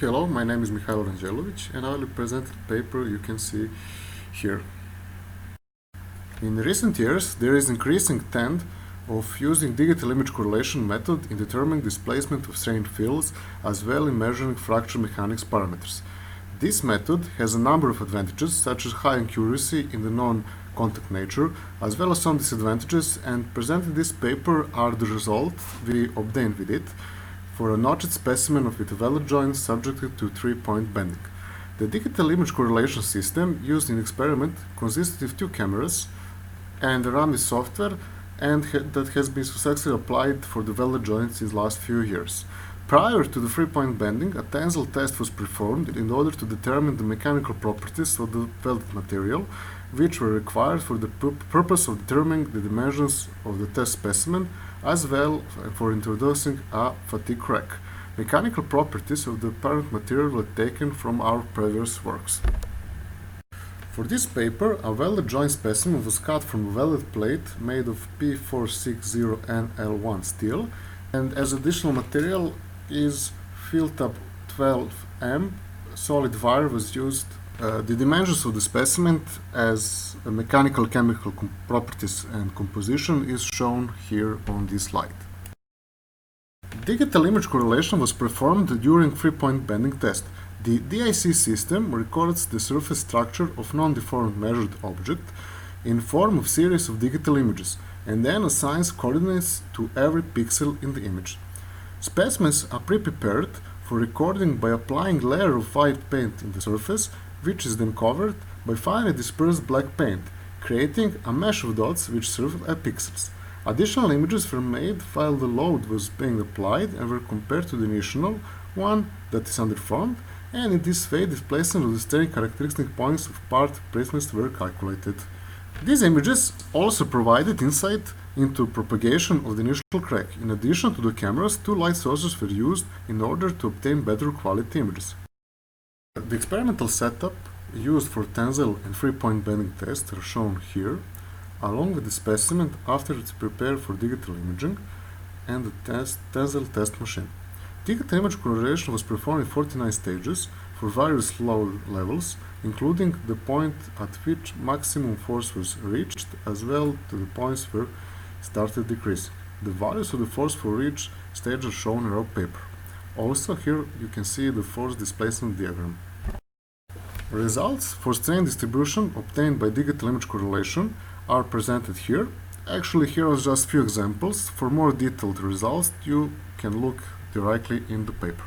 Hello, my name is Mikhail Rangelovic and I will present the paper you can see here. In recent years, there is increasing trend of using digital image correlation method in determining displacement of strained fields as well in measuring fracture mechanics parameters. This method has a number of advantages such as high accuracy in the non-contact nature as well as some disadvantages, and presenting this paper are the results we obtained with it for a notched specimen with a valid joint subjected to 3-point bending. The digital image correlation system used in the experiment consisted of two cameras and a RAMI software that has been successfully applied for the welded joints in the last few years. Prior to the 3-point bending, a tensile test was performed in order to determine the mechanical properties of the welded material, which were required for the purpose of determining the dimensions of the test specimen, as well for introducing a fatigue crack. Mechanical properties of the parent material were taken from our previous works. For this paper, a welded joint specimen was cut from a welded plate made of P460NL1 steel, and as additional material is filled-up 12M solid wire was used. The dimensions of the specimen as mechanical chemical properties and composition is shown here on this slide. Digital image correlation was performed during 3-point bending test. The DIC system records the surface structure of non-deformed measured object in form of series of digital images and then assigns coordinates to every pixel in the image. Specimens are pre-prepared for recording by applying a layer of white paint in the surface, which is then covered by finely dispersed black paint, creating a mesh of dots which serve as pixels. Additional images were made while the load was being applied and were compared to the initial one that is undeformed, and in this way displacement of the strain characteristic points of part placements were calculated. These images also provided insight into propagation of the initial crack. In addition to the cameras, two light sources were used in order to obtain better quality images. The experimental setup used for tensile and 3-point bending tests are shown here, along with the specimen after it's prepared for digital imaging and the tensile test machine. Digital image correlation was performed in 49 stages for various load levels, including the point at which maximum force was reached, as well to the points where it started decreasing. The values of the force for each stage are shown in our paper. Also here you can see the force displacement diagram. Results for strain distribution obtained by digital image correlation are presented here. Actually, here are just few examples. For more detailed results, you can look directly in the paper.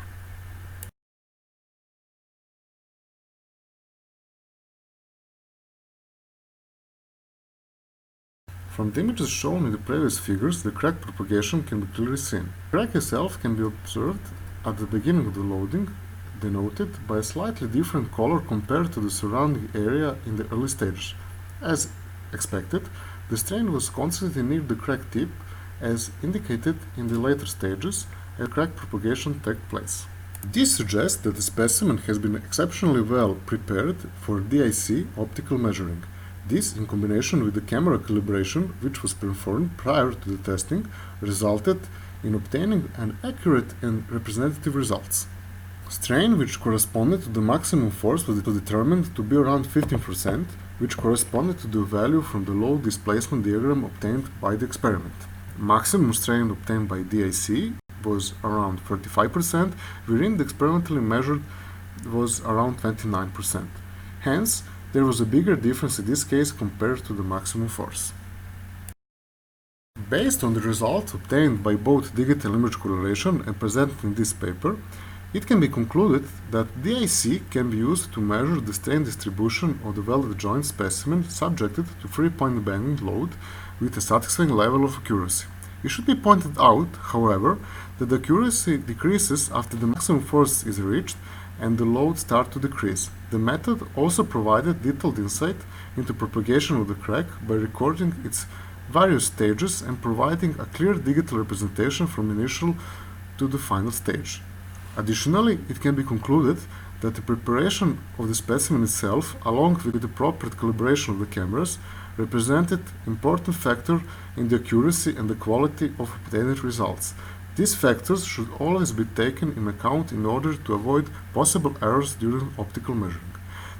From the images shown in the previous figures, the crack propagation can be clearly seen. The crack itself can be observed at the beginning of the loading, denoted by a slightly different color compared to the surrounding area in the early stages. As expected, the strain was constantly near the crack tip, as indicated in the later stages, as crack propagation took place. This suggests that the specimen has been exceptionally well prepared for DIC optical measuring. This, in combination with the camera calibration, which was performed prior to the testing, resulted in obtaining an accurate and representative results. Strain which corresponded to the maximum force was determined to be around 15%, which corresponded to the value from the load displacement diagram obtained by the experiment. Maximum strain obtained by DIC was around 35%, wherein the experimentally measured was around 29%. Hence, there was a bigger difference in this case compared to the maximum force. Based on the results obtained by both digital image correlation and presented in this paper, it can be concluded that DIC can be used to measure the strain distribution of the welded joint specimen subjected to 3-point bending load with a satisfying level of accuracy. It should be pointed out, however, that the accuracy decreases after the maximum force is reached and the load starts to decrease. The method also provided detailed insight into propagation of the crack by recording its various stages and providing a clear digital representation from initial to the final stage. Additionally, it can be concluded that the preparation of the specimen itself, along with the proper calibration of the cameras, represented important factor in the accuracy and the quality of obtained results. These factors should always be taken in account in order to avoid possible errors during optical measuring.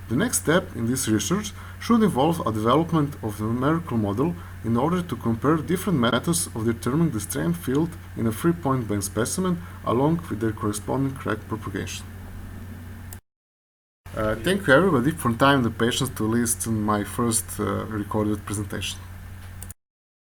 The next step in this research should involve a development of a numerical model in order to compare different methods of determining the strain field in a 3-point band specimen along with their corresponding crack propagation. Thank you everybody for time and the patience to listen to my first recorded presentation.